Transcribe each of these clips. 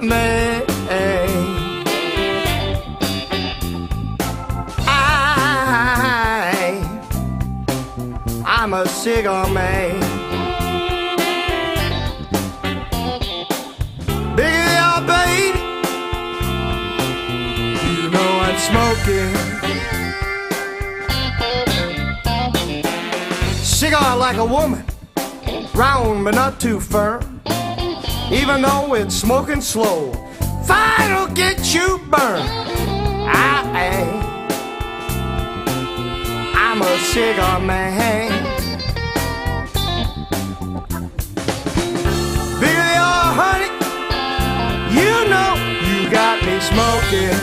man. I'm a cigar man. Biggie, oh baby, you know I'm smoking. Cigar like a woman, round but not too firm. Even though it's smoking slow, fire'll get you burned. I'm a cigar man. Baby, oh honey, you know you got me smoking.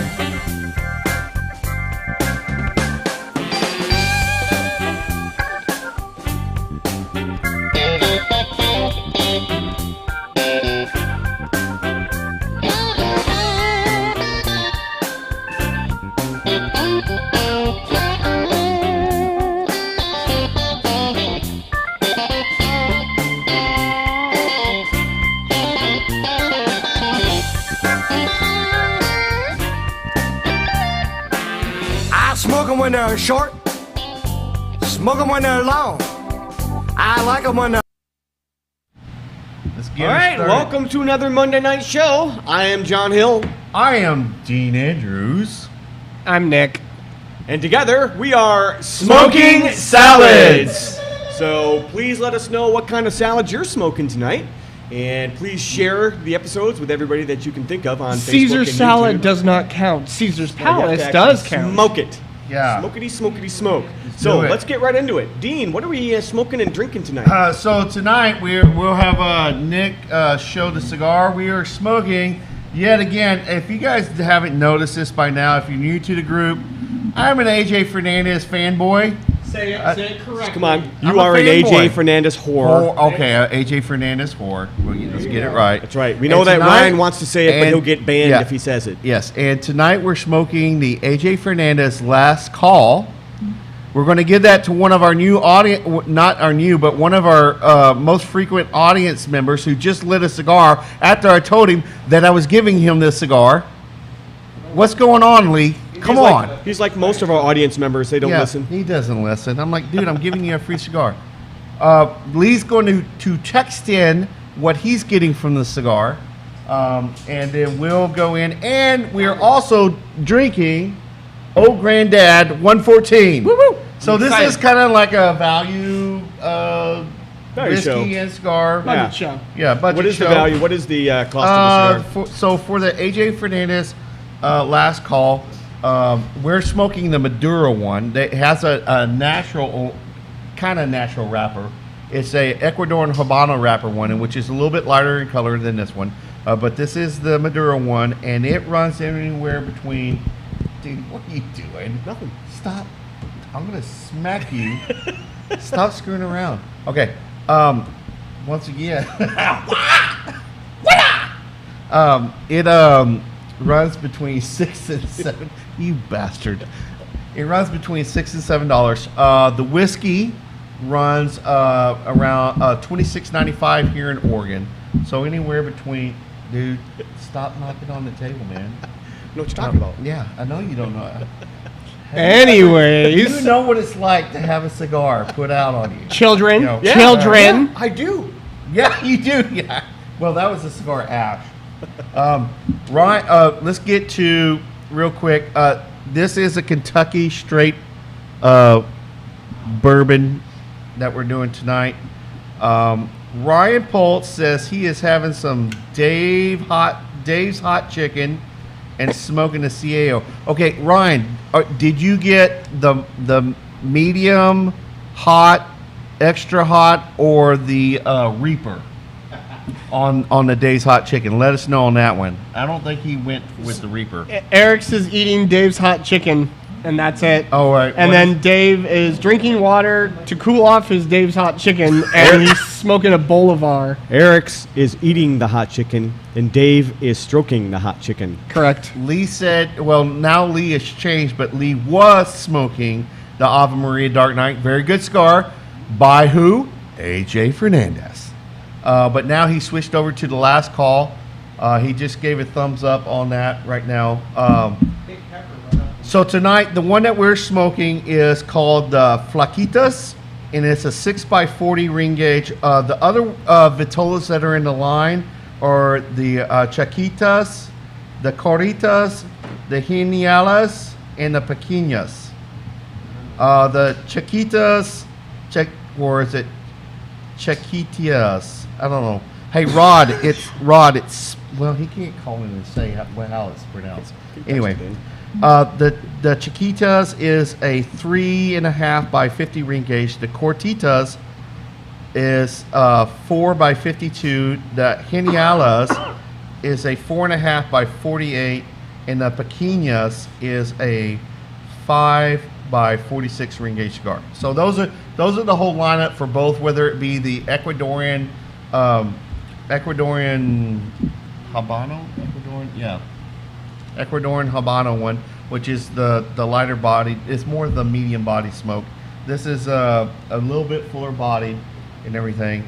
Smoke them when they're short, smoke them when they're long. I like them when they're... Let's get All right, started. Welcome to another Monday night show. I am John Hill. I am Dean Andrews. I'm Nick. And together we are Smoking Salads. So please let us know what kind of salads you're smoking tonight. And please share the episodes with everybody that you can think of on Caesar Facebook and salad YouTube. Does not count. Caesar's Palace to does count. Smoke it. Yeah. Smokety smoke. So let's get right into it. Dean, what are we smoking and drinking tonight? So tonight we'll have Nick show the cigar. We are smoking yet again. If you guys haven't noticed this by now, if you're new to the group, I'm an AJ Fernandez fanboy. Say it correctly. Come on, you are an AJ Fernandez whore. Okay, AJ Fernandez whore. Let's get it right. That's right. We know that Ryan wants to say it, but he'll get banned if he says it. Yes, and tonight we're smoking the AJ Fernandez Last Call. We're going to give that to one of our new audience, not our new, but one of our most frequent audience members who just lit a cigar after I told him that I was giving him this cigar. What's going on, Lee? Come on. He's like most of our audience members. They don't listen. He doesn't listen. I'm like, dude, I'm giving you a free cigar. Lee's going to text in what he's getting from the cigar. And then we'll go in. And we're also drinking Old Grandad 114. Woo-woo. So this is kind of like a value whiskey show. And cigar. Budget show. Yeah, budget What is show. the value? What is the cost of the cigar? For the AJ Fernandez Last Call, we're smoking the Maduro one. It has a natural, kind of natural wrapper. It's a Ecuadorian Habano wrapper one, which is a little bit lighter in color than this one. But this is the Maduro one, and it runs anywhere between... Dude, what are you doing? Nothing. Stop. I'm going to smack you. Stop screwing around. Okay. Once again... it runs between $6 and $7. You bastard! It runs between $6 and $7. The whiskey runs around $26.95 here in Oregon. So anywhere between, dude, stop knocking on the table, man. You know what you're talking about? Yeah, I know you don't know. Anyways, You know what it's like to have a cigar put out on you. children, You know, children. Yeah, I do. Yeah, you do. Yeah. Well, that was a cigar ash. Ryan, let's get to real quick. This is a Kentucky straight bourbon that we're doing tonight. Ryan Poltz says he is having some Dave's hot chicken and smoking a CAO. Okay, Ryan, did you get the medium hot, extra hot, or the Reaper on the Dave's hot chicken? Let us know on that one. I don't think he went with the Reaper. Eric's is eating Dave's hot chicken, and that's it. Oh, right. And then Dave is drinking water to cool off his Dave's hot chicken, and he's smoking a Bolivar. Eric's is eating the hot chicken, and Dave is stroking the hot chicken. Correct. Lee said, well, now Lee has changed, but Lee was smoking the Ave Maria Dark Knight. Very good cigar. By who? AJ Fernandez. But now he switched over to the Last Call. He just gave a thumbs up on that right now. So tonight, the one that we're smoking is called Flaquitas, and it's a 6x40 ring gauge. The other Vitolas that are in the line are the Chaquitas, the Coritas, the Genialas, and the Pequeñas. The Chaquitas, or is it Chaquitias? I don't know. Hey, Rod, it's well, he can't call in and say how it's pronounced. Anyway, the Chiquitas is a 3.5 by 50 ring gauge. The Cortitas is 4 by 52. The Genialas is a 4.5 by 48, and the Pequeñas is a 5 by 46 ring gauge cigar. So those are the whole lineup for both, whether it be the Ecuadorian Habano, Ecuadorian Habano one, which is the lighter body. It's more the medium body smoke. This is a little bit fuller body and everything.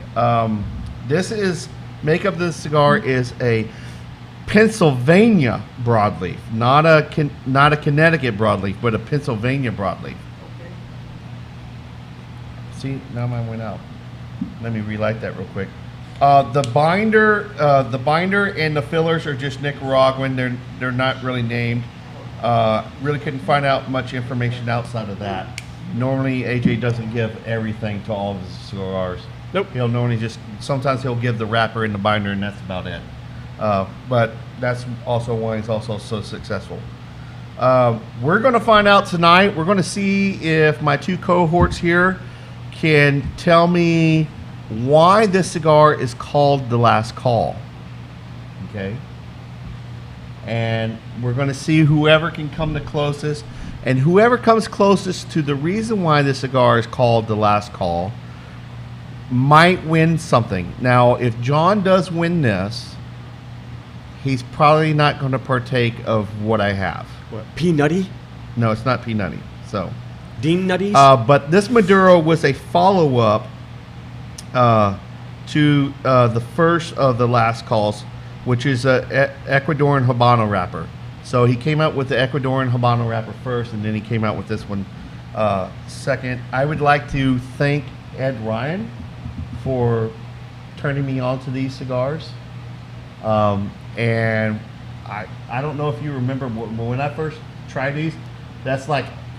Makeup of this cigar is a Pennsylvania broadleaf, not a Connecticut broadleaf, but a Pennsylvania broadleaf. Okay. See, now mine went out. Let me relight that real quick. The binder and the fillers are just Nicaraguan. They're not really named. Really couldn't find out much information outside of that. Normally, AJ doesn't give everything to all of his cigars. Nope. He'll normally sometimes he'll give the wrapper and the binder, and that's about it. But that's also why he's also so successful. We're going to find out tonight. We're going to see if my two cohorts here can tell me why this cigar is called the Last Call. Okay. And we're going to see whoever can come the closest. And whoever comes closest to the reason why this cigar is called the Last Call might win something. Now, if John does win this, he's probably not going to partake of what I have. What, Peanutty? No, it's not Peanutty. So, Dean Nutties? But this Maduro was a follow-up to the first of the Last Calls, which is a Ecuadorian Habano wrapper. So he came out with the Ecuadorian Habano wrapper first, and then he came out with this one second. I would like to thank Ed Ryan for turning me on to these cigars. And I don't know if you remember when I first tried these,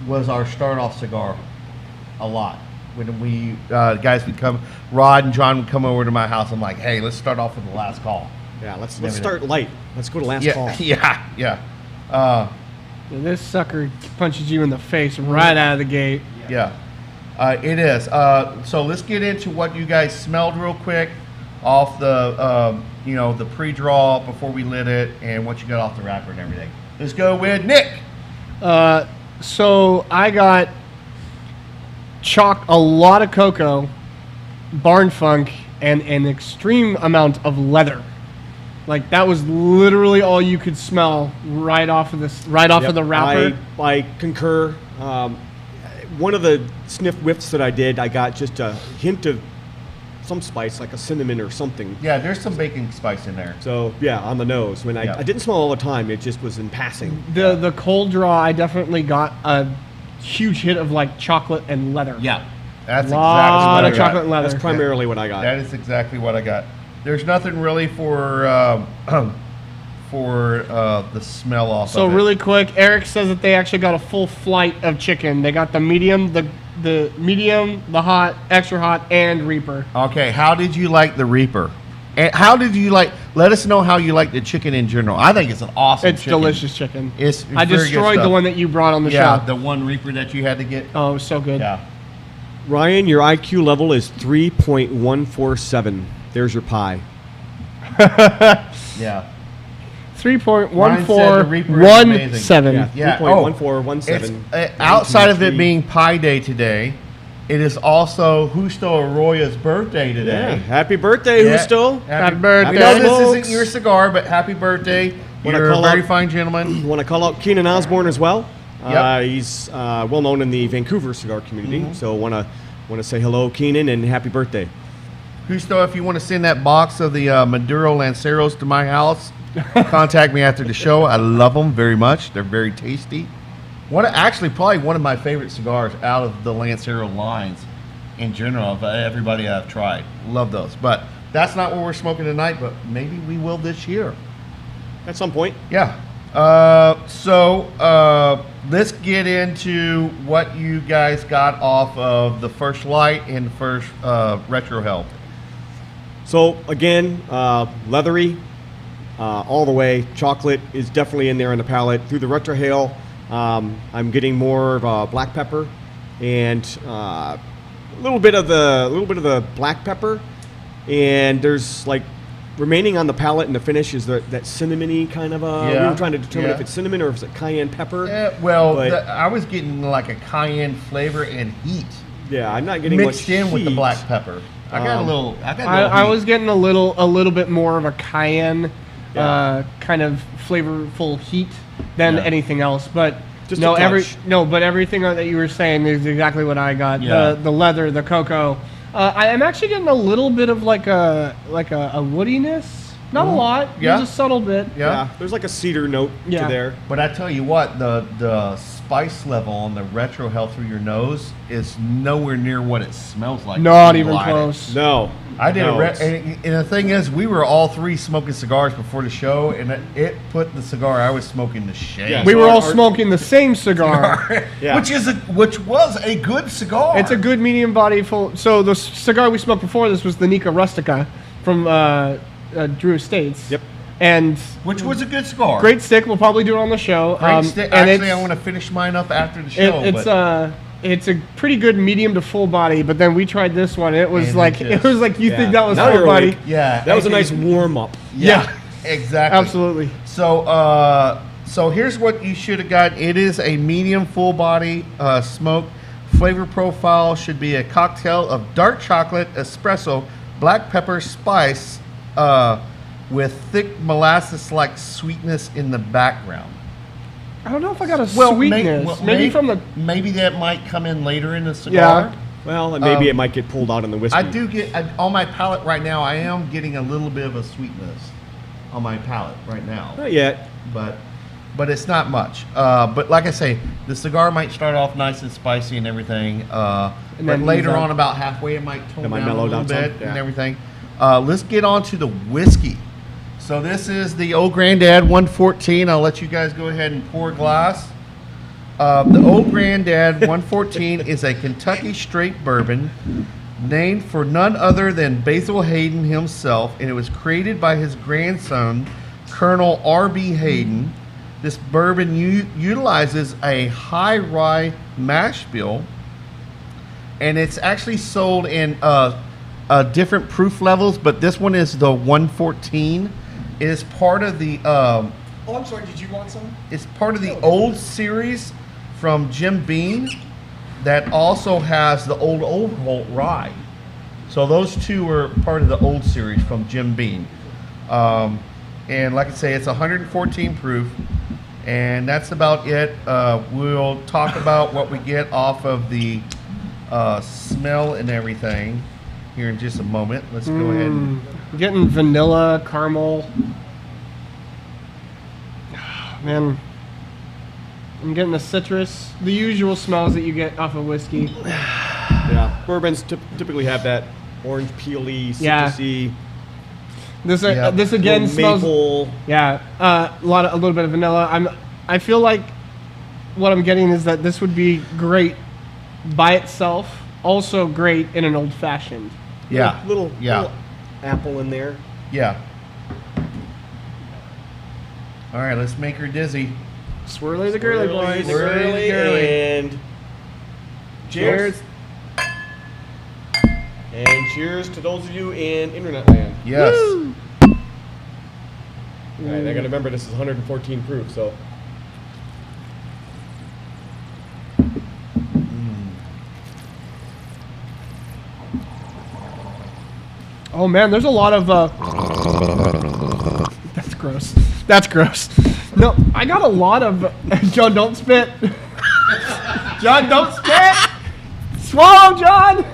was our start-off cigar a lot. When we guys would come, Rod and John would come over to my house. I'm like, hey, let's start off with the Last Call. Yeah, let's start light. Let's go to Last Call. Yeah. This sucker punches you in the face right out of the gate. Yeah, it is. So let's get into what you guys smelled real quick off the the pre-draw before we lit it, and what you got off the wrapper and everything. Let's go with Nick. So I got a lot of cocoa, barn funk, and an extreme amount of leather. Like, that was literally all you could smell right off of the wrapper. I concur. One of the sniff whiffs that I did, I got just a hint of some spice, like a cinnamon or something. Yeah, there's some baking spice in there. So yeah, on the nose. I didn't smell all the time. It just was in passing. The cold draw, I definitely got a huge hit of like chocolate and leather. Yeah, that's lot exactly of chocolate and leather. That's primarily what I got. That is exactly what I got. There's nothing really for the smell off. So of it. really quick, Eric says that they actually got a full flight of chicken. They got the medium, the medium, the hot, extra hot, and Reaper. Okay, how did you like the Reaper? And how did you like? Let us know how you like the chicken in general. I think it's an awesome. It's chicken. delicious chicken. It's I very destroyed good the stuff. one that you brought on the show. Yeah, the one Reaper that you had to get. Oh, it was so good. Yeah. Ryan, your IQ level is 3.147. There's your pie. Yeah. 3.1417. Yeah. 3.1417. It's outside of it being Pie Day today, it is also Justo Arroyo's birthday today. Yeah. Happy birthday, Justo. Happy birthday. We know this folks. isn't your cigar, but happy birthday. You're a very fine gentleman. Want to call out Keenan Osborne as well. Yep. He's well known in the Vancouver cigar community. Mm-hmm. So want to say hello, Keenan, and happy birthday. Justo, if you want to send that box of the Maduro Lanceros to my house contact me after the show. I love them very much. They're very tasty. Probably one of my favorite cigars out of the Lancero lines in general of everybody I've tried. Love those. But that's not what we're smoking tonight, but maybe we will this year. At some point. Yeah. Let's get into what you guys got off of the First Light and First Retro Hell. So again, leathery, all the way. Chocolate is definitely in there on the palate. Through the retrohale, I'm getting more of a black pepper and a little bit of the black pepper, and there's like remaining on the palate and the finish is that cinnamony kind of we were trying to determine if it's cinnamon or if it's a cayenne pepper. I was getting like a cayenne flavor and heat. Yeah, I'm not getting mixed much in heat. with the black pepper. I was getting a little bit more of a cayenne kind of flavorful heat than anything else, but Just no, a touch. but everything that you were saying is exactly what I got. Yeah. The leather, the cocoa. I am actually getting a little bit of like a woodiness. Not a lot. Yeah. Just a subtle bit. Yeah. There's like a cedar note to there. But I tell you what, the spice level on the Retro Hell through your nose is nowhere near what it smells like. Not when you even light it. close. No. I did No, and the thing is, we were all three smoking cigars before the show, and it put the cigar I was smoking to shame. Yeah. We were all Our- smoking the same cigar. Yeah. which was a good cigar. It's a good medium body full. So the cigar we smoked before this was the Nica Rustica from Drew Estates. Yep. And which was a good cigar. great stick. We'll probably do it on the show. Great stick. and Actually, it's- I want to finish mine up after the show. it's a pretty good medium to full body. But then we tried this one. It was And like it it was like you think that was Now full you're body. awake. yeah, That was a it- nice warm up. Yeah, exactly. Absolutely. So here's what you should have got. It is a medium full body smoke. Flavor profile should be a cocktail of dark chocolate, espresso, black pepper, spice, with thick molasses-like sweetness in the background. I don't know if I got a sweetness. Maybe from the maybe that might come in later in the cigar. Well, and maybe it might get pulled out in the whiskey. I do get on my palate right now. I am getting a little bit of a sweetness on my palate right now, Not yet. but it's not much. But like I say, the cigar might start off nice and spicy and everything, but then later ease up. on, about halfway, it might tone It might down a mellow little down bit some, yeah. and everything. Let's get on to the whiskey. So this is the Old Grandad 114. I'll let you guys go ahead and pour a glass. The Old Grandad 114 is a Kentucky straight bourbon named for none other than Basil Hayden himself, and it was created by his grandson, Colonel R.B. Hayden. This bourbon utilizes a high rye mash bill, and it's actually sold in different proof levels, but this one is the 114. It is part of the Oh, I'm sorry, did you want some? it's part of the old series from Jim Beam that also has the old Holt rye. So those two are part of the old series from Jim Beam. And like I say, it's 114 proof, and that's about it. We'll talk about what we get off of the smell and everything here in just a moment. Let's go ahead and getting vanilla, caramel. Man, I'm getting the citrus, the usual smells that you get off of whiskey. Yeah. Bourbons typically have that orange peely, Yeah. citrusy, This Yeah. this again smells. maple. Yeah, a little bit of vanilla. I feel like what I'm getting is that this would be great by itself. Also great in an old fashioned. yeah, Little yeah. apple in there. Yeah. All right, let's make her dizzy. Swirly the girly boys. Swirly the girly. And cheers. And cheers to those of you in internet land. Yes. Woo! All right, I got to remember this is 114 proof, so. Oh man, there's a lot of. That's gross. That's gross. No, I got a lot of. John, don't spit. John, don't spit. Swallow, John.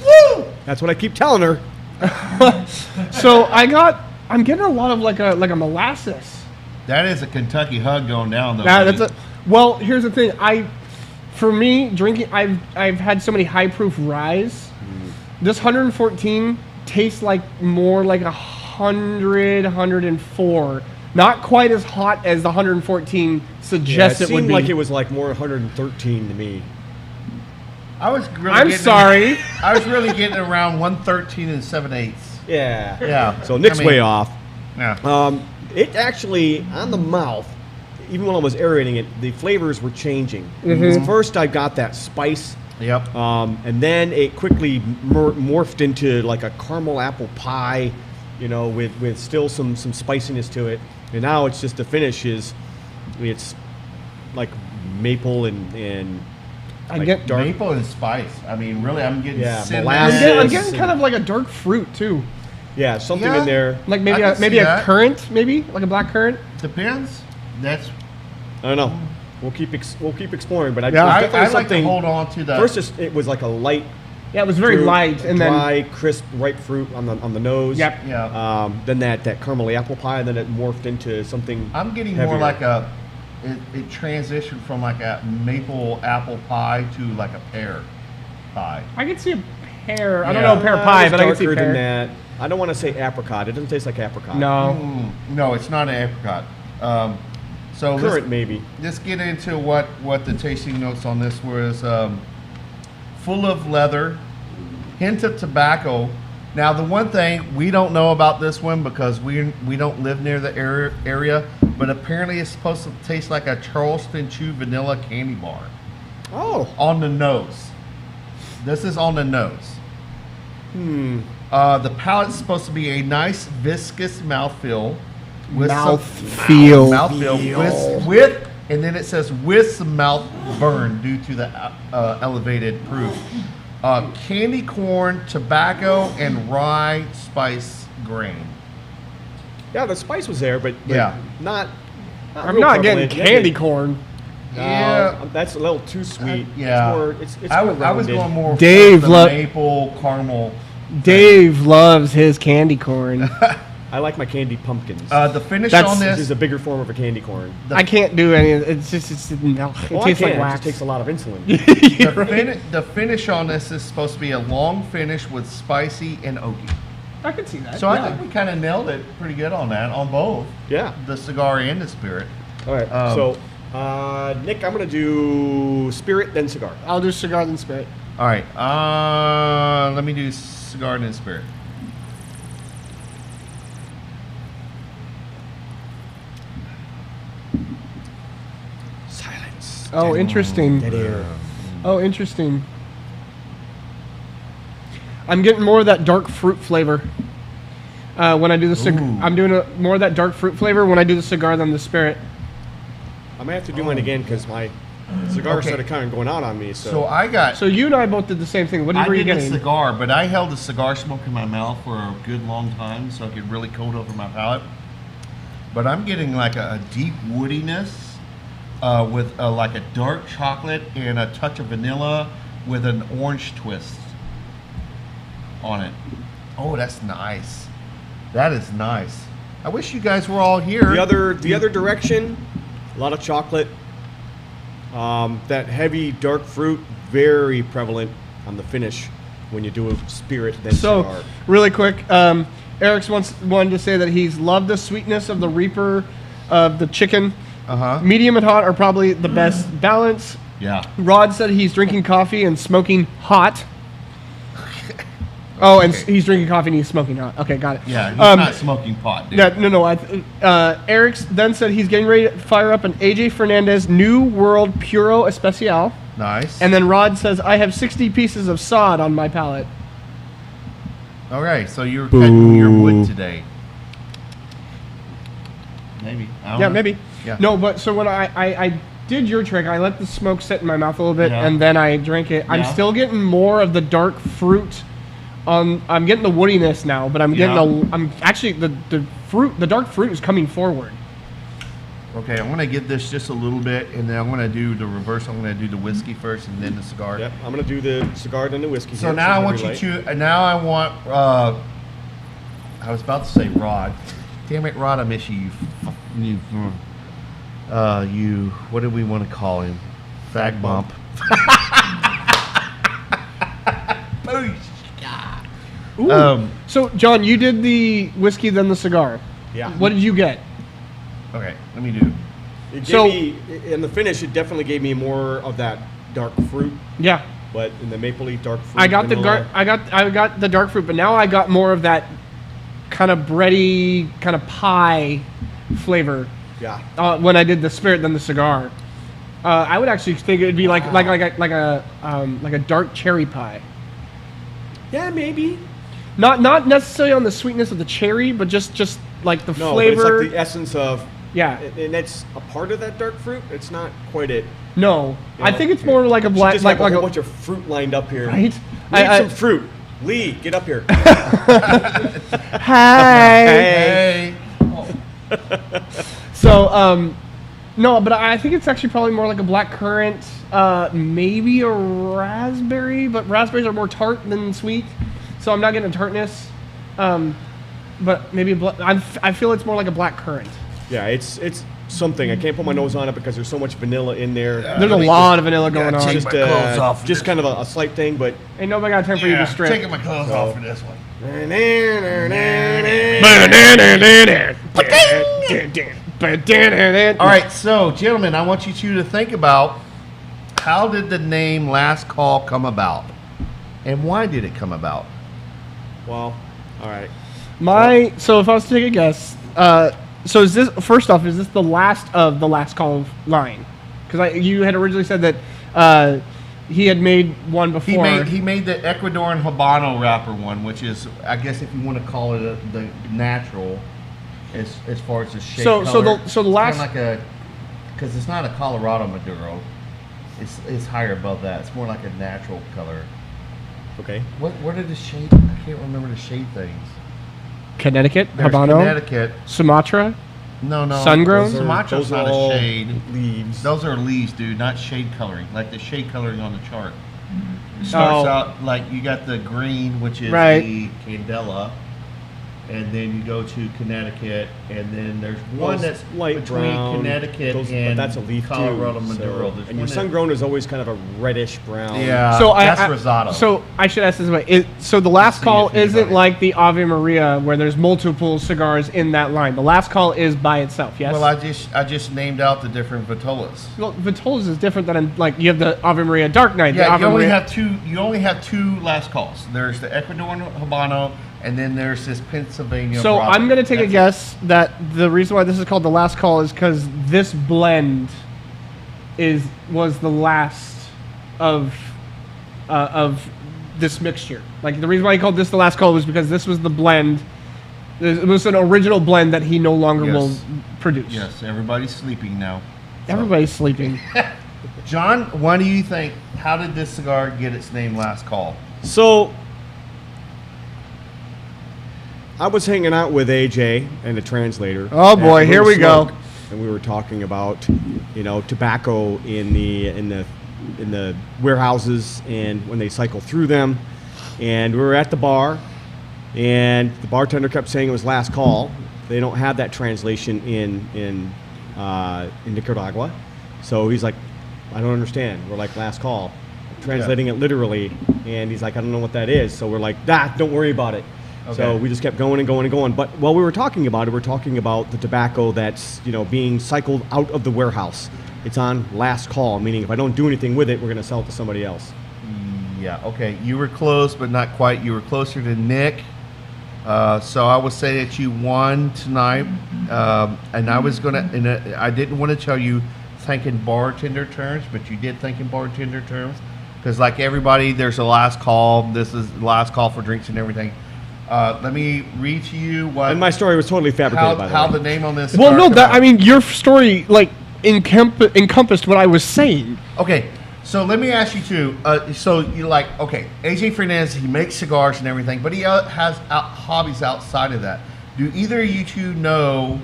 Woo! That's what I keep telling her. So I got I'm getting a lot of like a molasses. That is a Kentucky hug going down, though. Nah, buddy. that's a. Well, here's the thing. For me, drinking, I've had so many high proof ryes. This 114 tastes like more like 100, 104. Not quite as hot as the 114 suggests it it would seemed be. like it was like more 113 to me. I was really. I'm getting- sorry. I was really getting around 113 and 7/8. Yeah. Yeah. So Nick's I mean- way off. Yeah. It actually, on the mouth, even when I was aerating it, the flavors were changing. First, I got that spice. Yep. And then it quickly morphed into like a caramel apple pie, you know, with still some spiciness to it. And now it's just the finish it's like maple and I like get dark. Maple and spice. I mean, really, I'm getting Yeah, cinnamon. molasses. I'm getting kind of like a dark fruit too. Yeah, something Yeah. in there. Like maybe I a can maybe see a that. currant, maybe like a black currant. Depends. That's. I don't know. We'll keep exploring, but Yeah, there's I definitely like to something. hold on to the. First, it was like a light, Yeah, it was very fruit, light, and then dry, crisp, ripe fruit on the nose. Yep. Yeah. Then that caramely apple pie, and then it morphed into something. I'm getting heavier. more like a. It transitioned from like a maple apple pie to like a pear pie. I could see a pear. I don't Yeah. know pear It pie, was but I can see darker than pear. that. I don't want to say apricot. It doesn't taste like apricot. No. No, it's not an apricot. So Currant maybe. let's get into what the tasting notes on this was. Full of leather, hint of tobacco. Now the one thing we don't know about this one because we don't live near the area, but apparently it's supposed to taste like a Charleston Chew vanilla candy bar Oh. on the nose. This is on the nose. The palate's supposed to be a nice viscous mouthfeel. Mouthfeel. With and then it says with some mouth burn due to the elevated proof. Candy corn, tobacco, and rye spice grain. Yeah, the spice was there, but Yeah. not I'm real not getting prevalent. candy corn. Yeah. That's a little too sweet. Yeah. It's I more was rounded. going more Dave for the lo- maple caramel. Dave loves his candy corn. I like my candy pumpkins. The finish That's- on Which this. is a bigger form of a candy corn. I can't do any of it. It tastes Well, I like can. It wax. just takes a lot of insulin. The finish on this is supposed to be a long finish with spicy and oaky. I can see that. So I think we kind of nailed it pretty good on that, on both Yeah. the cigar and the spirit. All right. So, Nick, I'm gonna do spirit then cigar. I'll do cigar then spirit. All right, let me do cigar and spirit. Silence. Oh, interesting. Dead air. Oh, interesting. I'm getting more of that dark fruit flavor when I do the cigar. Ooh. I'm doing more of that dark fruit flavor when I do the cigar than the spirit. I might have to do mine again because my cigar Okay. started kind of going out on me. So, So I got. So you and I both did the same thing. What I were you did a getting? cigar, but I held the cigar smoke in my mouth for a good long time, so it could really coat over my palate. But I'm getting like a deep woodiness with like a dark chocolate and a touch of vanilla with an orange twist on it. Oh, that's nice. That is nice. I wish you guys were all here. the other direction, a lot of chocolate. That heavy dark fruit, very prevalent on the finish when you do a spirit then So, cigar. really quick, Eric's wanted to say that he's loved the sweetness of the Reaper of the chicken. Uh-huh. Medium and hot are probably the best balance. Yeah. Rod said he's drinking coffee and smoking hot. Oh, and he's drinking coffee and he's smoking hot. Okay, got it. Yeah, he's Um, not smoking pot, dude. Yeah, no. Eric's then said he's getting ready to fire up an AJ Fernandez New World Puro Especial. Nice. And then Rod says, I have 60 pieces of sod on my palate. All right, so you're cutting your wood today. Maybe. I don't Yeah, know. maybe. Yeah. No, but so when I did your trick, I let the smoke sit in my mouth a little bit, Yeah. and then I drank it. I'm Yeah. still getting more of the dark fruit. I'm getting the woodiness now, but I'm getting Yeah. I'm actually the fruit. The dark fruit is coming forward. Okay, I'm gonna give this just a little bit, and then I'm gonna do the reverse. I'm gonna do the whiskey first, and then the cigar. Yep, I'm gonna do the cigar then the whiskey. So here, now I since want we're you late. to. Now I want. I was about to say Rod. Damn it, Rod, I miss you. You, what do we want to call him? Fag bump. Ooh. So, John, you did the whiskey, then the cigar. Yeah. What did you get? Okay, let me do. It gave So- me, in the finish, it definitely gave me more of that dark fruit, Yeah. but in the maple leaf dark fruit. I got vanilla, I got the dark fruit, but now I got more of that kind of bready, kind of pie flavor Yeah. when I did the spirit than the cigar. I would actually think it would be like a dark cherry pie. Yeah, maybe. Not necessarily on the sweetness of the cherry, but just like the No, flavor. but it's like the essence of. Yeah. And that's a part of that dark fruit. It's not quite it. No, I know, think it's more like a You black, just like have a whole a bunch of fruit lined up here. right. We need some fruit. Lee, get up here. Hi. Hey. So, no, but I think it's actually probably more like a black currant, maybe a raspberry, but raspberries are more tart than sweet, so I'm not getting a tartness. But maybe I feel it's more like a black currant. Yeah, it's something. I can't put my nose on it because there's so much vanilla in there. There's a lot of vanilla going on. Just, my clothes off for just this kind of a slight thing, but Ain't nobody got time for you to strip. taking my clothes off for this one. All right, so gentlemen, I want you two to think about how did the name Last Call come about, and why did it come about? well, all right. So if I was to take a guess, so is this first off? Is this the last of the Last Call line? Because you had originally said that he had made one before. He made the Ecuadorian Habano wrapper one, which is, I guess, if you want to call it the natural, as far as the shade. So color. the It's last kinda like because it's not a Colorado Maduro, it's higher above that. It's more like a natural color. Okay. What are the shade? I can't remember the shade things. Connecticut, There's Habano, Connecticut. Sumatra. No. Sun-grown? Sumatra's Those are not a all shade. leaves. Those are leaves, dude, not shade coloring. Like the shade coloring on the chart. It starts out like you got the green, which is Right. the Candela, and then you go to Connecticut, and then there's one Those that's light between brown, Connecticut but and that's a leaf Colorado too. Maduro. So, There's and your one that- sun-grown is always kind of a reddish brown. Yeah, So that's Rosado. So I should ask this way: so the Last See Call if anybody- isn't like the Ave Maria, where there's multiple cigars in that line. The Last Call is by itself. Yes. well, I just named out the different Vitolas. Well, Vitolas is different than like you have the Ave Maria Dark Knight. the Yeah, Ave you only Maria, have two. You only have two Last Calls. There's the Ecuadorian Habano, and then there's this Pennsylvania. So Bravo. I'm gonna take a That's it. guess that the reason why this is called the Last Call is because this blend was the last of this mixture. Like the reason why he called this the Last Call was because this was the blend. It was an original blend that he no longer Yes. will produce. Yes, everybody's sleeping now. So- Everybody's sleeping. John, what do you think? How did this cigar get its name Last Call? So I was hanging out with AJ and the translator. Oh, boy, at here Little we go. Smoke, and we were talking about, tobacco in the warehouses and when they cycle through them. And we were at the bar, and the bartender kept saying it was Last Call. They don't have that translation in Nicaragua. So he's like, I don't understand. We're like, Last Call. Translating it literally, and he's like, I don't know what that is. So we're like, don't worry about it. So Okay. we just kept going and going and going. But while we were talking about it, we're talking about the tobacco that's being cycled out of the warehouse. It's on Last Call, meaning if I don't do anything with it, we're going to sell it to somebody else. Yeah, okay. You were close, but not quite. You were closer to Nick. So I would say that you won tonight. And I was gonna, I didn't want to tell you thinking bartender terms, but you did think in bartender terms. Because like everybody, there's a last call. This is the last call for drinks and everything. Let me read to you what And my story was totally fabricated, by the how way. the name on this. Well, cigar no, come that out. I mean your story like encompassed what I was saying. Okay, so let me ask you too. So you like, okay, AJ Fernandez, he makes cigars and everything, but he has hobbies outside of that. Do either of you two know?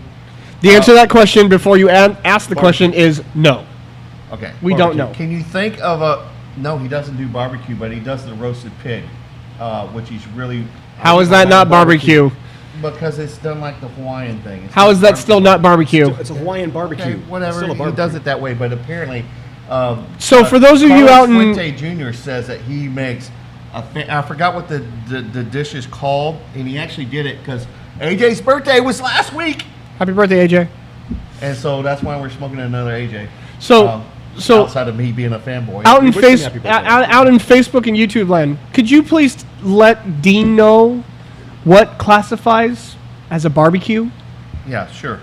The answer to that question before you ask the question is no. Okay, We don't know. Can you think of a? No, he doesn't do barbecue, but he does the roasted pig, which he's really. How is that not barbecue? because it's done like the Hawaiian thing. It's How is that barbecue. still not barbecue? It's a Hawaiian barbecue. Okay, It's whatever. still a He barbecue. does it that way, but apparently. So for those of you out in- Fuente Jr. says that he makes I forgot what the dish is called, and he actually did it because AJ's birthday was last week, Happy birthday, AJ. and so that's why we're smoking another AJ. So outside of me being a fanboy, out in wish him happy birthday. out in Facebook and YouTube land, could you please let Dean know what classifies as a barbecue? yeah, sure.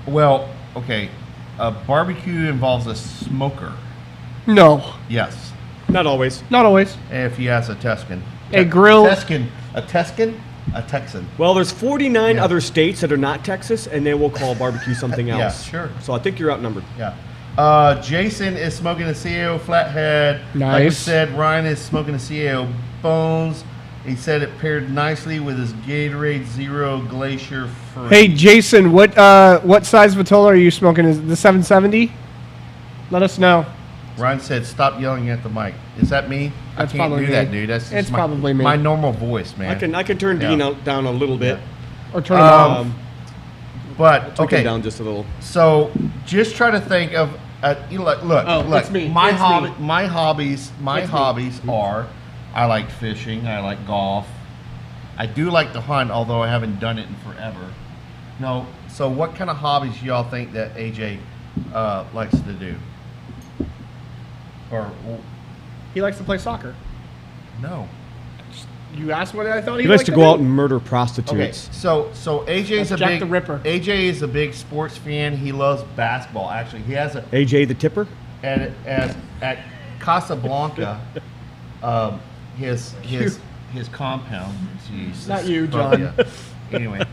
Well, okay, a barbecue involves a smoker. No, Yes, Not always. not always. if you ask a Tuscan, A grill- a Texan. Well, there's 49 Yeah. other states that are not Texas, and they will call barbecue something Yeah, else. sure. So I think you're outnumbered. Yeah. Jason is smoking a CAO flathead. Like we Nice. said, Ryan is smoking a CAO bones. He said it paired nicely with his Gatorade Zero Glacier Free. Hey Jason, what size Vitola are you smoking? Is it the 770? Let us know. Ryan said, "Stop yelling at the mic." Is that me? That's I can't probably do that, me. dude. That's just It's probably me. my normal voice, man. I can turn Yeah. Dean down a little bit. Or turn it off. But Take him okay, down just a little. so just try to think of look. Oh, look. it's me. My It's hobby, me. my hobbies, my It's me. hobbies are I like fishing. I like golf. I do like to hunt, although I haven't done it in forever. No. So what kind of hobbies y'all think that AJ likes to do? Or He likes to play soccer. no. You asked what I thought he He likes liked to go do? out and murder Okay, prostitutes. so AJ's That's a Jack big the Ripper. AJ is a big sports fan. He loves basketball. Actually, he has a AJ the Tipper? at Casablanca, his compound. Jeez, Not you, oh, John. yeah. Anyway,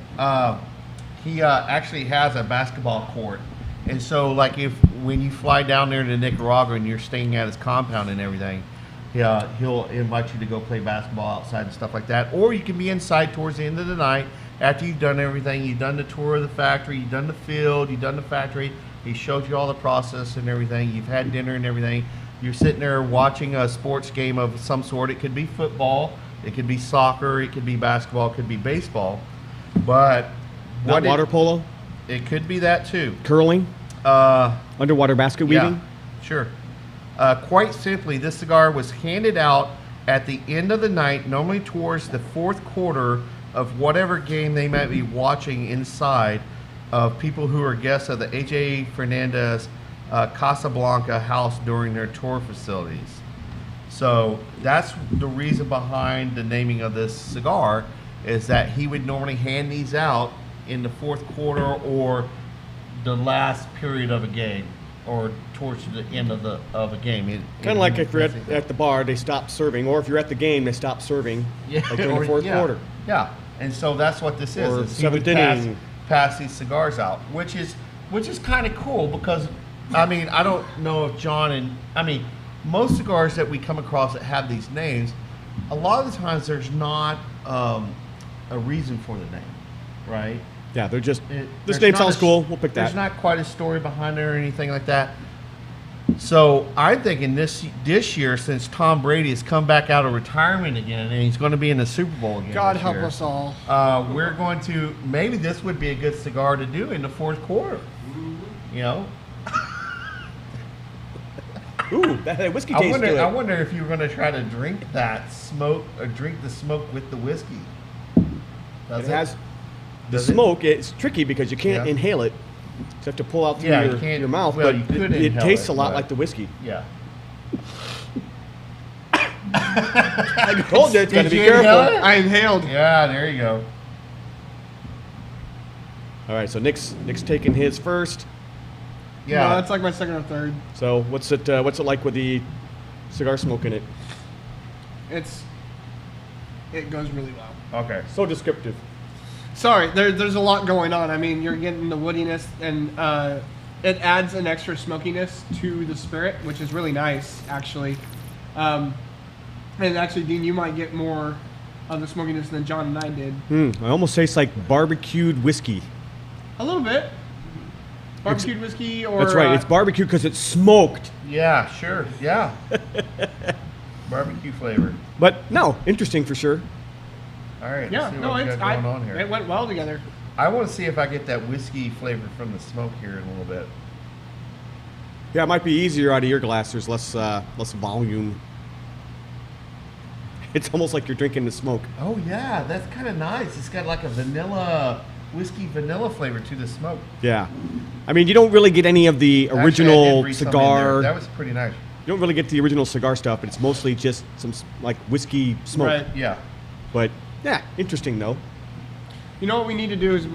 he actually has a basketball court, and so like when you fly down there to Nicaragua and you're staying at his compound and everything, he'll invite you to go play basketball outside and stuff like that, or you can be inside towards the end of the night after you've done everything. You've done the tour of the factory, you've done the field, you've done the factory. He showed you all the process and everything. You've had dinner and everything. You're sitting there watching a sports game of some sort. It could be football, it could be soccer, it could be basketball, it could be baseball. But Not water polo? it could be that too. Curling? Underwater basket weaving? Yeah, sure. Quite simply, this cigar was handed out at the end of the night, normally towards the fourth quarter of whatever game they might be watching inside, of people who are guests of the AJ Fernandez Casablanca house during their tour facilities. So that's the reason behind the naming of this cigar, is that he would normally hand these out in the fourth quarter or the last period of a game, or towards the end of a game. Kind of like if you're at the bar, they stop serving, or if you're at the game, they stop serving. Like during the fourth quarter. Yeah, and so that's what this is. Or is he would seventh inning. pass these cigars out, which is kind of cool because, I mean, I don't know if John and most cigars that we come across that have these names, a lot of the times there's not a reason for the name, right? Yeah, they're just, This this name sounds cool, we'll pick There's that. not quite a story behind it or anything like that. So I'm thinking this year, since Tom Brady has come back out of retirement again and he's going to be in the Super Bowl again. God this help year, us all. we're going to, maybe this would be a good cigar to do in the fourth quarter. You know, Ooh, that whiskey I tastes good. wonder if you were going to try to drink that smoke or drink the smoke with the whiskey. Does It has the Does it? smoke. It's tricky because you can't Yeah. inhale it. You have to pull out through Yeah, you can't- your mouth, well, but you could it inhale tastes it, a lot but- like the whiskey. Yeah. I told you it's got to Did be you inhale careful. it? I inhaled. Yeah, there you go. All right, so Nick's taking his first. Yeah. No, that's like my second or third. So what's it like with the cigar smoke in it? It goes really well. Okay. So descriptive. Sorry, there's a lot going on. I mean, you're getting the woodiness, and it adds an extra smokiness to the spirit, which is really nice, actually. And actually, Dean, you might get more of the smokiness than John and I did. I almost taste like barbecued whiskey. A little bit. Barbecued whiskey, or That's right. It's barbecue because it's smoked. Yeah, sure. Yeah. Barbecue flavor. But no, interesting for sure. All right. Yeah, let's see no, what we it's got going on here. it went well together. I want to see if I get that whiskey flavor from the smoke here in a little bit. Yeah, it might be easier out of your glass. There's less volume. It's almost like you're drinking the smoke. Oh yeah, that's kind of nice. It's got like a whiskey vanilla flavor to the smoke. Yeah. I mean, you don't really get any of the Actually, I did original breathe some in cigar. there. That was pretty nice. You don't really get the original cigar stuff, but it's mostly just some like whiskey smoke. Right. Yeah. But yeah, interesting though. You know what we need to do is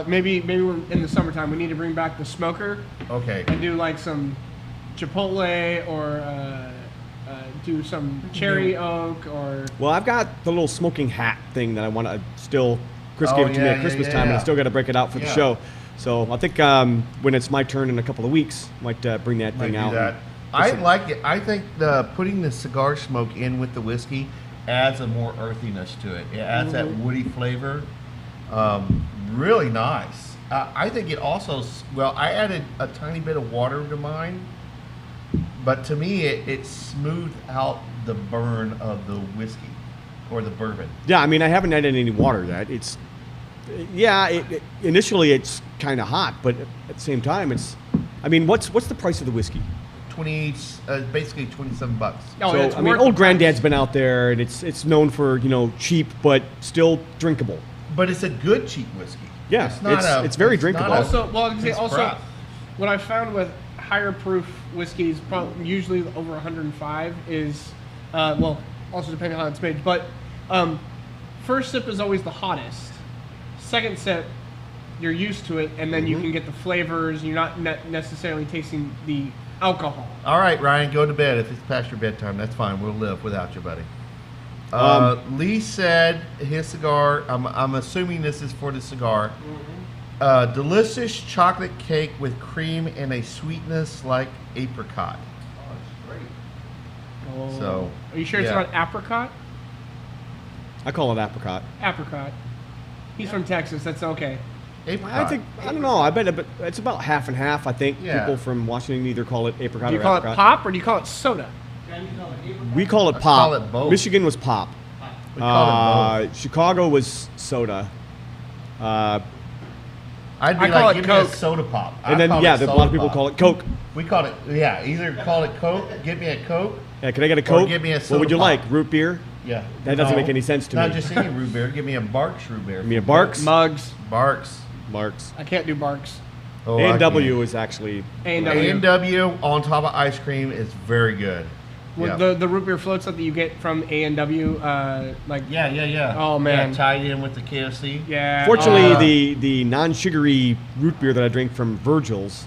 maybe we're in the summertime. We need to bring back the smoker Okay. and do like some Chipotle or do some cherry oak or. Well, I've got the little smoking hat thing that I want to still. Chris Oh, gave it to me yeah, at yeah, Christmas yeah, time, and I yeah. still got to break it out for the Yeah. show. So I think when it's my turn in a couple of weeks, I might bring that Might thing do out. that. and I put some- like it. I think putting the cigar smoke in with the whiskey adds a more earthiness to it. It adds that woody flavor. Really nice. I think it also, I added a tiny bit of water to mine, but to me it smoothed out the burn of the whiskey or the bourbon. Yeah, I mean, I haven't added any water yet. It's, initially it's kind of hot, but at the same time, it's, I mean, what's the price of the whiskey? Basically $27. Oh, So, it's I mean, worth Old the Grandad's price. been out there, and it's known for, cheap, but still drinkable. But it's a good cheap whiskey. Yeah, it's very drinkable. not a Also, well, I was gonna say, piss also, crap. what I found with higher proof whiskeys, usually over 105, is, also depending on how it's made, but first sip is always the hottest. Second sip, you're used to it, and then you can get the flavors. You're not necessarily tasting the alcohol. All right, Ryan, go to bed. If it's past your bedtime, that's fine. We'll live without you, buddy. Lee said his cigar, I'm assuming this is for the cigar, delicious chocolate cake with cream and a sweetness like apricot. Oh. So, Are you sure it's yeah. not apricot? I call it apricot. Apricot. He's from Texas. That's okay. Apricot. I don't know. I bet it's about half and half. I think Yeah. people from Washington either call it apricot Do you or call apricot. it pop or do you call it soda? We call it I pop. call it both. Michigan was pop. We call it both. Chicago was soda. I'd be I call like, it give me a Coke. soda pop. And then, yeah, a lot of people call it Coke. We call it, either call it Coke, give me a Coke. Yeah, can I get a Coke? give me a What soda would you pop. like? Root beer? Yeah. That doesn't make any sense to Not me. just any root beer. Give me a Barks root beer. Give me a Barks? Mugs. Barks. Marks. I can't do Barks. Oh, A&W is actually... A&W. A&W on top of ice cream is very good. With Yeah. the root beer floats that you get from A&W, like Yeah. Oh, man. Yeah, tied in with the KFC. yeah. Fortunately, the non-sugary root beer that I drink from Virgil's,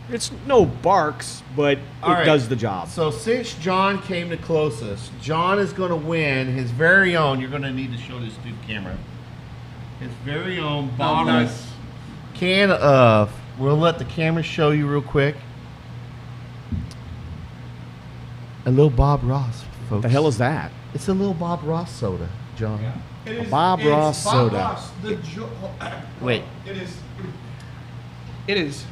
it's no Barks, but All it right. does the job. So since John came the closest, John is going to win his very own. You're going to need to show this to the camera. His very own bottle nice. can of. We'll let the camera show you real quick. A little Bob Ross, folks. What the hell is that? It's a little Bob Ross soda, John. It is, Bob it's Ross Bob soda. Ross, Wait. It is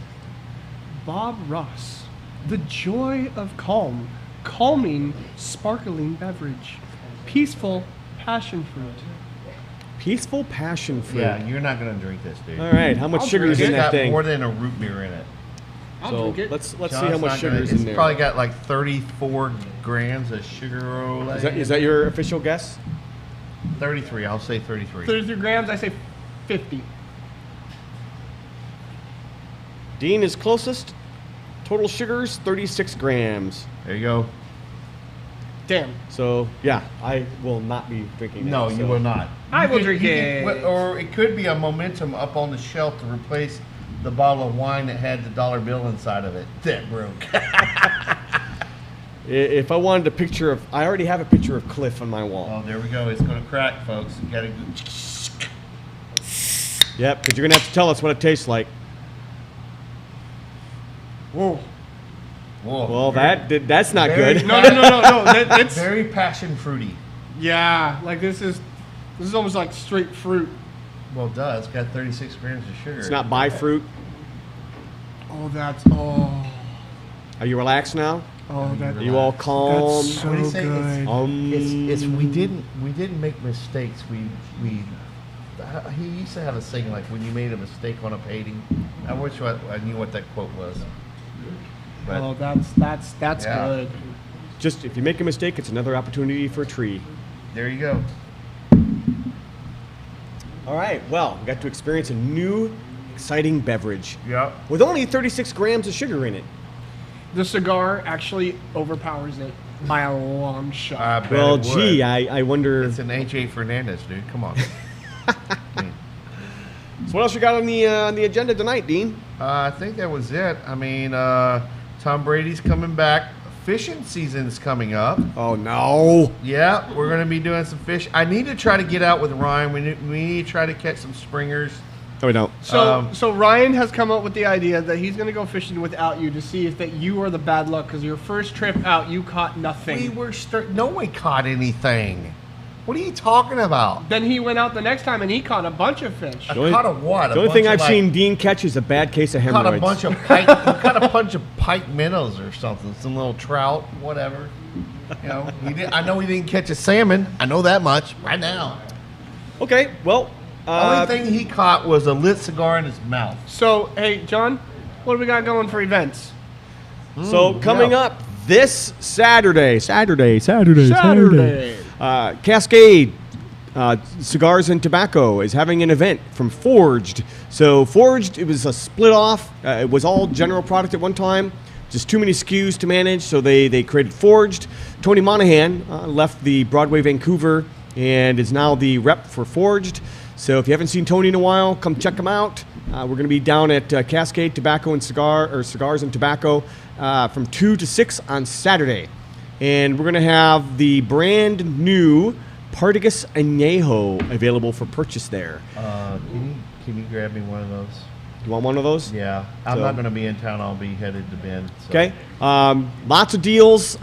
Bob Ross, the joy of calm, calming, sparkling beverage, peaceful passion fruit. Peaceful passion fruit. Yeah, you're not going to drink this, dude. All right, how much I'll sugar is It's in that got thing? more than a root beer in it. I'll So drink it. let's see John's how much not sugar gonna- is in It's there. probably got like 34 grams of sugar. Is that your official guess? 33? I'll say 33. 33 grams, I say 50. Dean is closest. Total sugars 36 grams. There you go. Damn. So yeah, I will not be drinking that. No, you so- will not. I You will could- drink you it. could- Or it could be a momentum up on the shelf to replace the bottle of wine that had the dollar bill inside of it. That broke. If I wanted a picture of, I already have a picture of Cliff on my wall. Oh, there we go. It's going to crack, folks. You got to go. Yep, because you're gonna have to tell us what it tastes like. Whoa. Whoa. Well, that's not Very- good. No. That's Very passion fruity. yeah. Like this is almost like straight fruit. Well, duh. It's got 36 grams of sugar. It's not by fruit. Oh, that's oh. Are you relaxed now? Oh, that, You all calm. that's so What do you say? good. It's we didn't make mistakes. He used to have a saying like when you made a mistake on a painting. I wish I knew what that quote was. But Oh, that's Yeah. good. Just if you make a mistake, it's another opportunity for a tree. there you go. All right. Well, we got to experience a new, exciting beverage Yep. with only 36 grams of sugar in it. The cigar actually overpowers it by a long shot. I bet Well, it would. gee, I wonder. It's an H.A. Fernandez, dude. Come on. So what else you got on the agenda tonight, Dean? I think that was it. I mean, Tom Brady's coming back. Fishing season's coming up. Oh no. Yeah, we're going to be doing some fish. I need to try to get out with Ryan. We need to try to catch some springers. No, we don't. So Ryan has come up with the idea that he's going to go fishing without you to see if that you are the bad luck because your first trip out you caught nothing. We were no one caught anything. What are you talking about? Then he went out the next time and he caught a bunch of fish. I caught a what? The only thing I've seen Dean catch is a bad case of Caught hemorrhoids. a bunch of pike. Caught a bunch of pike minnows or something. Some little trout, whatever. You know, I know he didn't catch a salmon. I know that much right now. Okay, well, Only thing he caught was a lit cigar in his mouth. So, hey, John, what do we got going for events? so coming yeah. up this Saturday. Saturday. Cascade Cigars and Tobacco is having an event from Forged. So Forged, it was a split off. It was all general product at one time. Just too many SKUs to manage, so they created Forged. Tony Monahan left the Broadway Vancouver and is now the rep for Forged. So if you haven't seen Tony in a while, come check him out. We're going to be down at Cascade Tobacco and Cigars and Tobacco from 2 to 6 on Saturday. And we're going to have the brand new Partagas Añejo available for purchase there. Can you grab me one of those? You want one of those? Yeah, I'm So- not going to be in town. I'll be headed to Bend. So. Okay. Lots of deals.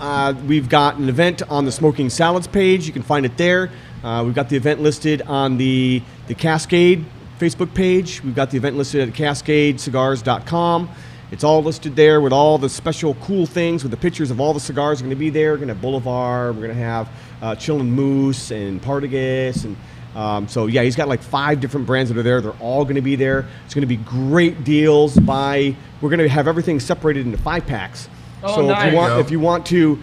We've got an event on the Smoking Salads page. You can find it there. We've got the event listed on the Cascade Facebook page. We've got the event listed at cascadecigars.com. It's all listed there with all the special cool things with the pictures of all the cigars are going to be there. We're going to have Boulevard. We're going to have Chillin' Moose and Partagas. And so, yeah, he's got like 5 different brands that are there. They're all going to be there. It's going to be great deals. We're going to have everything separated into 5-packs. Oh, So nice. if you want to,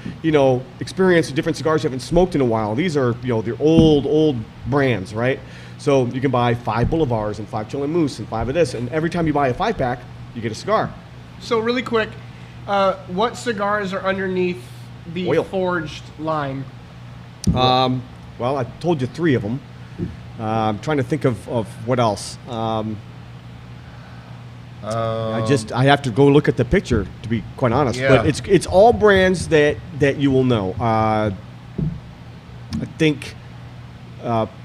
experience the different cigars you haven't smoked in a while, these are, the old brands, right? So you can buy 5 Boulevards and 5 Chillin' Moose and 5 of this, and every time you buy a 5-pack, you get a cigar. So really quick, what cigars are underneath the Oil. Forged line? Well, I told you 3 of them. I'm trying to think of what else. I have to go look at the picture to be quite honest. Yeah. But it's all brands that you will know. I think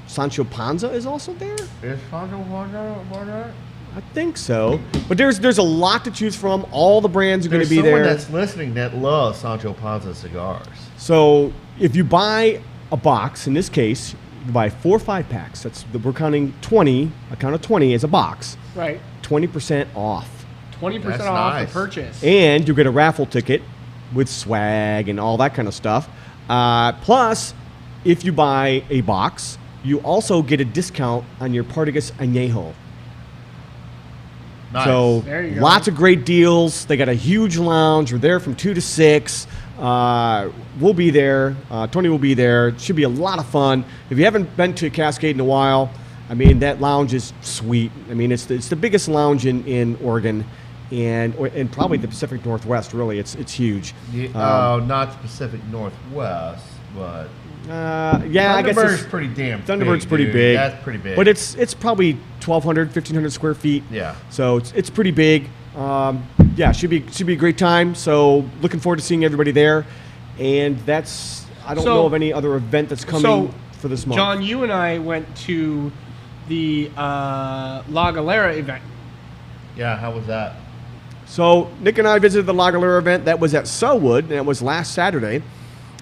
Sancho Panza is also there. Is Sancho Panza? I think so. But there's a lot to choose from. All the brands are going to be someone there. that's listening that loves Sancho Panza cigars. So if you buy a box, in this case, you buy 4 5-packs. We're counting 20. I counted 20 as a box. Right. 20% off. 20% That's off nice. the purchase. And you get a raffle ticket with swag and all that kind of stuff. Plus, if you buy a box, you also get a discount on your Partagas Añejo. Nice. So There you go. lots of great deals. They got a huge lounge. We're there from 2 to 6. We'll be there. Tony will be there. It should be a lot of fun. If you haven't been to Cascade in a while, I mean, that lounge is sweet. I mean, it's the biggest lounge in Oregon and probably the Pacific Northwest, really. It's huge. Not Pacific Northwest, but Yeah, I guess Thunderbird's it's pretty damn Thunderbird's big, pretty dude. big. That's pretty big. But it's probably 1,200, 1,500 square feet. Yeah. So it's pretty big. Yeah, should be a great time. So looking forward to seeing everybody there. And I don't know of any other event that's coming for this month. John, you and I went to the La Galera event. Yeah, how was that? So Nick and I visited the La Galera event. That was at Sellwood, and it was last Saturday.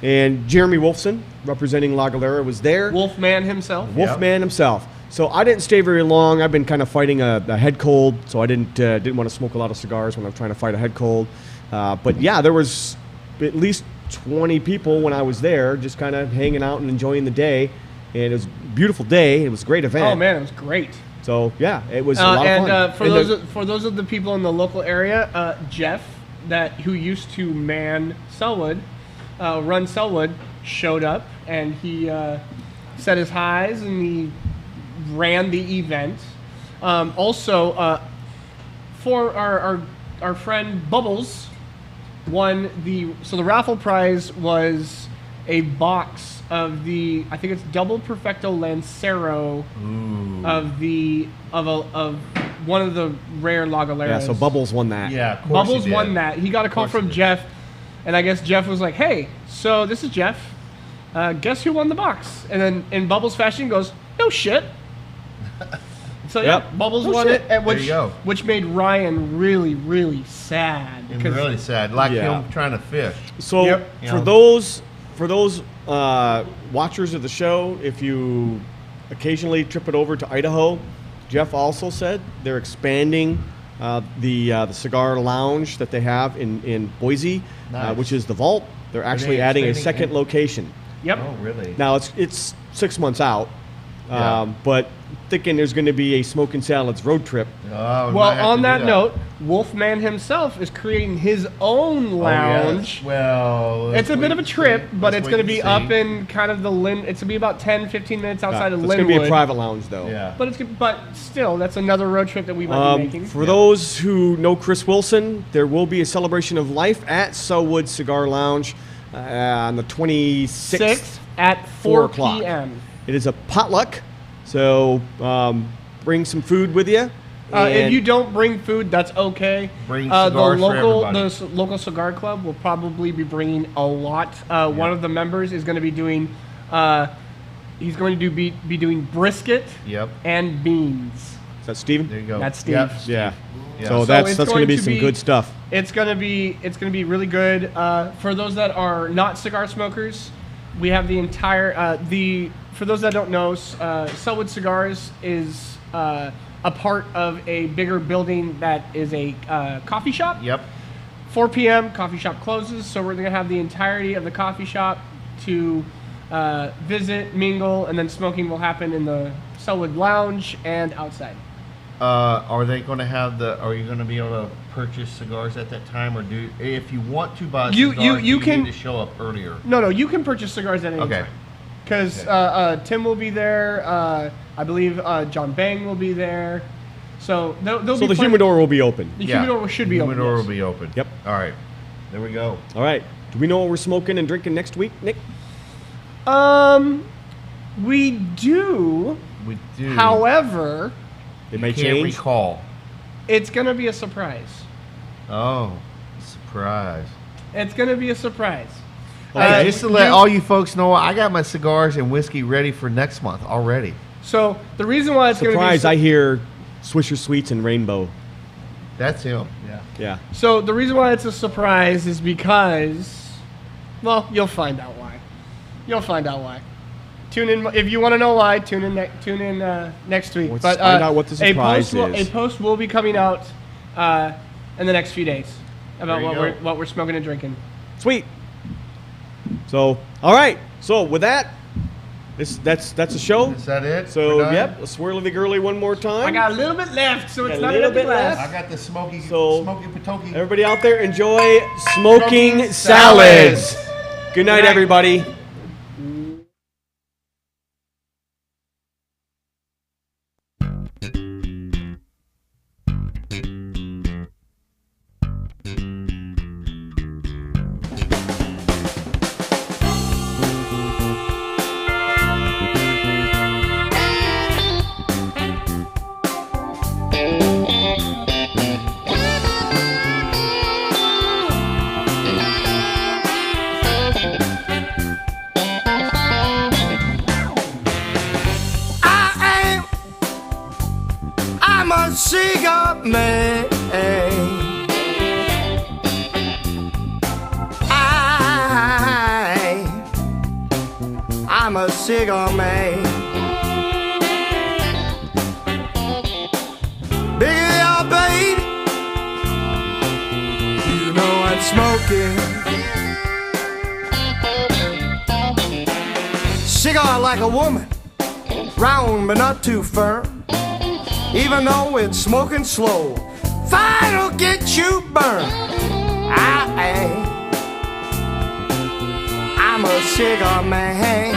And Jeremy Wolfson, representing La Galera, was there. Wolfman himself. Wolfman himself. So I didn't stay very long. I've been kind of fighting a head cold, so I didn't want to smoke a lot of cigars when I'm trying to fight a head cold. But yeah, there was at least 20 people when I was there, just kind of hanging out and enjoying the day. And it was a beautiful day. It was a great event. Oh man, it was great. So yeah, it was a lot of fun. For those of the people in the local area, Jeff, who used to run Sellwood, showed up and he said his highs and he ran the event. Also, for our friend Bubbles, won the raffle prize was a box of I think it's Double Perfecto Lancero of one of the rare Lagaleras. Yeah, so Bubbles won that. Yeah, of course Bubbles he did. won that. He got a call from Jeff, and I guess Jeff was like, "Hey, so this is Jeff. Guess who won the box?" And then in Bubbles fashion goes, "No shit." So yeah, Yep. Bubbles No won shit. it, There you go. which made Ryan really, really sad. I'm really sad. Like Yeah. him trying to fish. So Yep. for Yeah. those watchers of the show, if you occasionally trip it over to Idaho, Jeff also said they're expanding the cigar lounge that they have in Boise, Nice. which is the Vault. They're actually adding a expanding second in- location. Yep. Oh, really? Now it's 6 months out, Yeah. but thinking there's going to be a Smoking Salads road trip. Oh, we Well, might have on to that do note, Wolfman himself is creating his own Oh, lounge. yes. Well, It's a bit of a trip, but it's going to be up in. in kind of the It's going to be about 10, 15 minutes outside of It's Linwood. going to be a private lounge though. Yeah. But still, that's another road trip that we might be making. For those who know Chris Wilson, there will be a celebration of life at Sellwood Cigar Lounge on the 26th. 6th at 4 p.m. It is a potluck, so bring some food with you. If you don't bring food, that's okay. Bring the cigars for everybody. local cigar club will probably be bringing a lot. One of the members is going to be doing. He's going to be doing brisket Yep. and beans. Is that Steven? There you go. That's Steve. Yep. Yeah. Yeah. So So that's it's going to going be to some be- good stuff. It's gonna be really good. For those that are not cigar smokers, we have the entire For those that don't know, Sellwood Cigars is a part of a bigger building that is a coffee shop. Yep. 4 p.m. coffee shop closes, so we're gonna have the entirety of the coffee shop to visit, mingle, and then smoking will happen in the Sellwood Lounge and outside. Are they going to have Are you going to be able to purchase cigars at that time, or if you want to buy You- cigars, you do can- need to show up earlier? No, you can purchase cigars at any Okay. time. Because Tim will be there. I believe John Bang will be there. So there'll So be the plenty- humidor will be open. The humidor should be open. Humidor yes. will be open. Yep. All right. There we go. All right. Do we know what we're smoking and drinking next week, Nick? We do. We do. However, It may Can't change. recall. it's gonna be a surprise. Oh, surprise. It's gonna be a surprise. Hey, just to let all you folks know, I got my cigars and whiskey ready for next month already. So the reason why it's Surprise! gonna I be hear Swisher Sweets and Rainbow. That's him. Yeah. Yeah. so the reason why it's a surprise is because, well, you'll find out why. You'll find out why. Tune in if you want to know why. Tune in next week. Let's find out what the surprise is. A post will be coming out in the next few days about There you go. what we're smoking and drinking. Sweet. So, all right. So with that, that's a show. Is that it? So We're done? yep, let's swirl the girly one more time. I got a little bit left, so it's Got a not little enough to bit glass. left. I got the smoky So- potoki. Everybody out there, enjoy smoking Smoking salads. salads. Good night, Good night. everybody. I'm a cigar man. I'm a cigar man. Big up, baby. You know I'm smoking. cigar like a woman, round but not too firm. Even though it's smoking slow, fire'll get you burned. I'm a cigar man.